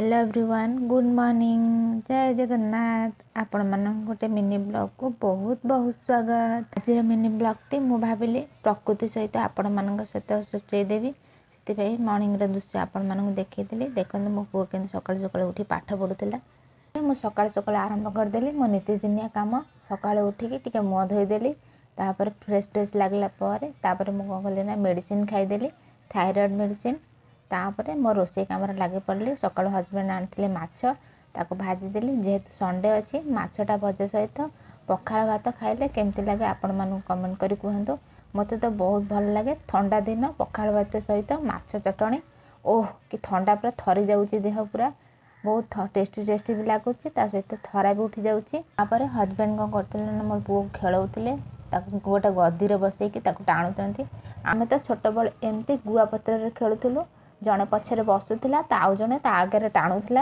Hello everyone good morning जय जगन्नाथ आपण मान गोटे मिनी ब्लॉग को बहुत बहुत स्वागत। आज मिनी ब्लॉग टी मु भाविली प्रकृति सहित आपण मान सहित सुचेदेवी से मॉर्निंग दृश्य आपण मान देखी देखते मो पुओ के सकाल सकाल उठी पाठ पढ़ुला मु सकाल सकाल आरंभ करदेली मो नीतिदिनिया काम सकाल उठिकी टिके मुँह धोईदेली तापर फ्रेश फ्रेश लगला तापर मु कौन कली ना मेडिसिन खाईदेली थायराइड मेडिसिन तापर मो रोसे कम लगे पड़ली सकाल हजबैंड आनी माछ ताको भाजीदेली जेहेतु संडे अच्छी माछटा भजा सहित पखाल भात खाइले केमती लगे आपण मानू कमेंट करी कहतु। मत तो बहुत भल लगे ठंडा दिन पखाल भात सहित माछ चटणी ओह कि ठंडा पूरा थरी जाऊँगी देह पूरा बहुत टेस्टी टेस्टी भी लगुच सहित थरा भी उठी जाऊँगी। हजबैंड कौन करते मो पुओ खेलौले गोटे गदी बसैकी टाणुंट आम तो छोट बड़े एमती गुआ पत्र खेलुलु जड़े पछरे बसुला आउ जड़े ता आगे टाणुला